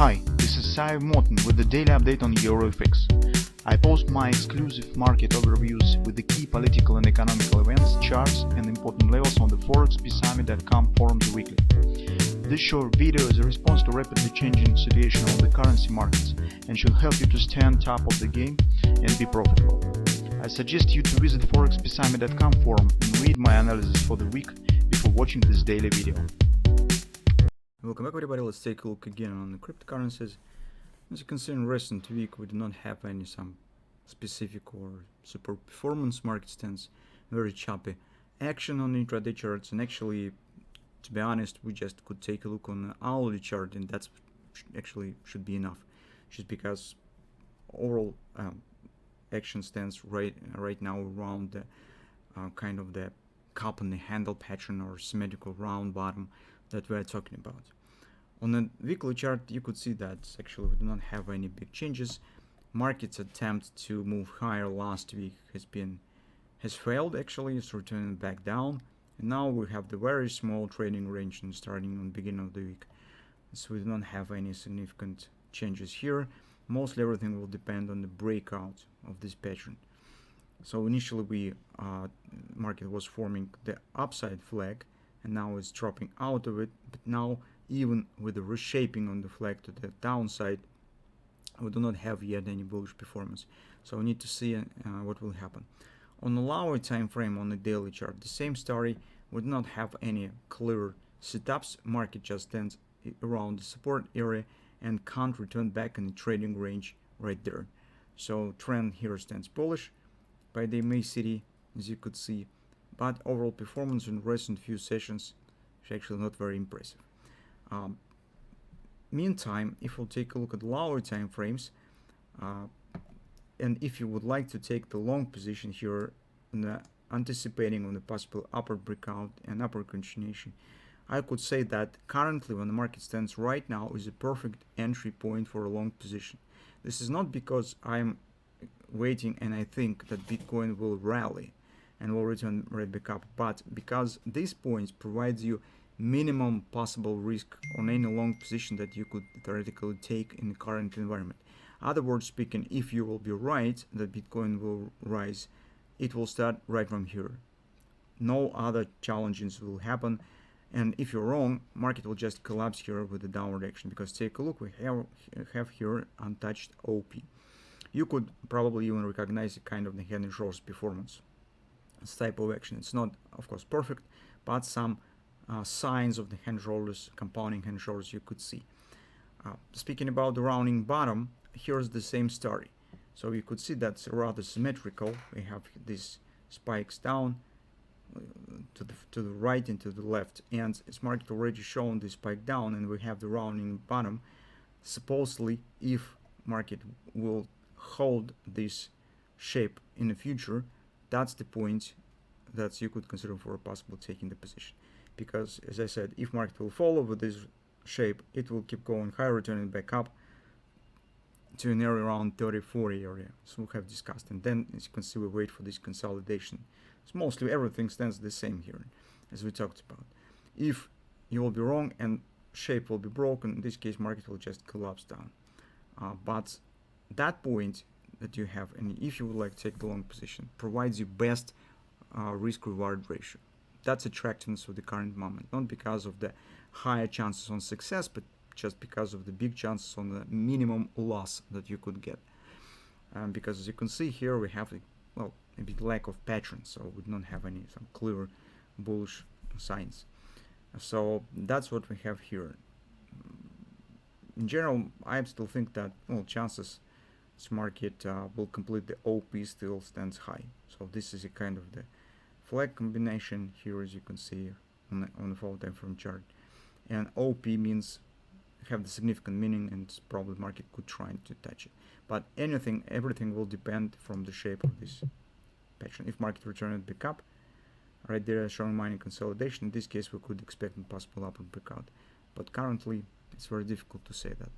Hi, this is Sive Morten with the daily update on EuroFX. I post my exclusive market overviews with the key political and economical events, charts and important levels on the ForexPeaceArmy.com forums weekly. This short video is a response to rapidly changing situation on the currency markets and should help you to stay on top of the game and be profitable. I suggest you to visit ForexPeaceArmy.com forum and read my analysis for the week before watching this daily video. Welcome back everybody, let's take a look again on the cryptocurrencies. As you can see in recent week we do not have some specific or super performance market stance, very choppy action on the intraday charts, and actually to be honest we just could take a look on the hourly chart and that's actually should be enough, just because overall action stands right now around the kind of the cup and the handle pattern or symmetrical round bottom that we are talking about. On the weekly chart you could see that actually we do not have any big changes. Market's attempt to move higher last week has failed, actually it's returning back down, and now we have the very small trading range and starting on the beginning of the week, so we do not have any significant changes here. Mostly everything will depend on the breakout of this pattern. So initially market was forming the upside flag and now it's dropping out of it, but now even with the reshaping on the flag to the downside we do not have yet any bullish performance, so we need to see what will happen. On the lower time frame on the daily chart, the same story. We do not have any clear setups. Market just stands around the support area and can't return back in the trading range right there, so trend here stands bullish by the MA city, as you could see, but overall performance in recent few sessions is actually not very impressive. Meantime, if we'll take a look at lower time frames, and if you would like to take the long position here anticipating on the possible upper breakout and upper continuation, I could say that currently when the market stands right now is a perfect entry point for a long position. This is not because I'm waiting and I think that Bitcoin will rally and will return right back up, but because these points provides you minimum possible risk on any long position that you could theoretically take in the current environment. Other words speaking, if you will be right that Bitcoin will rise, it will start right from here. No other challenges will happen, and if you're wrong, market will just collapse here with the downward action, because take a look, we have here untouched OP. You could probably even recognize a kind of the head and shoulders performance. This type of action, it's not of course perfect, but some signs of the hand and shoulders, compounding hand and shoulders you could see. Speaking about the rounding bottom, here's the same story. So you could see that's rather symmetrical. We have these spikes down to the right and to the left, and it's market already shown this spike down, and we have the rounding bottom. Supposedly, if market will hold this shape in the future, that's the point that you could consider for a possible taking the position, because as I said, if market will follow with this shape, it will keep going higher, returning back up to an area around 30-40 area, so we have discussed, and then as you can see we wait for this consolidation. So mostly everything stands the same here as we talked about. If you will be wrong and shape will be broken, in this case market will just collapse down, but that point that you have, and if you would like to take the long position, provides you best risk-reward ratio. That's attractiveness of the current moment, not because of the higher chances on success, but just because of the big chances on the minimum loss that you could get. Because as you can see here, we have a bit lack of pattern, so we don't have some clear bullish signs. So that's what we have here. In general, I still think that chances this market will complete the OP still stands high. So this is a kind of the flag combination here, as you can see on the 4 time frame chart, and OP means have the significant meaning, and probably market could try to touch it, but everything will depend from the shape of this pattern. If market returns back up right there showing mining consolidation, in this case we could expect a possible upward breakout, but currently it's very difficult to say that.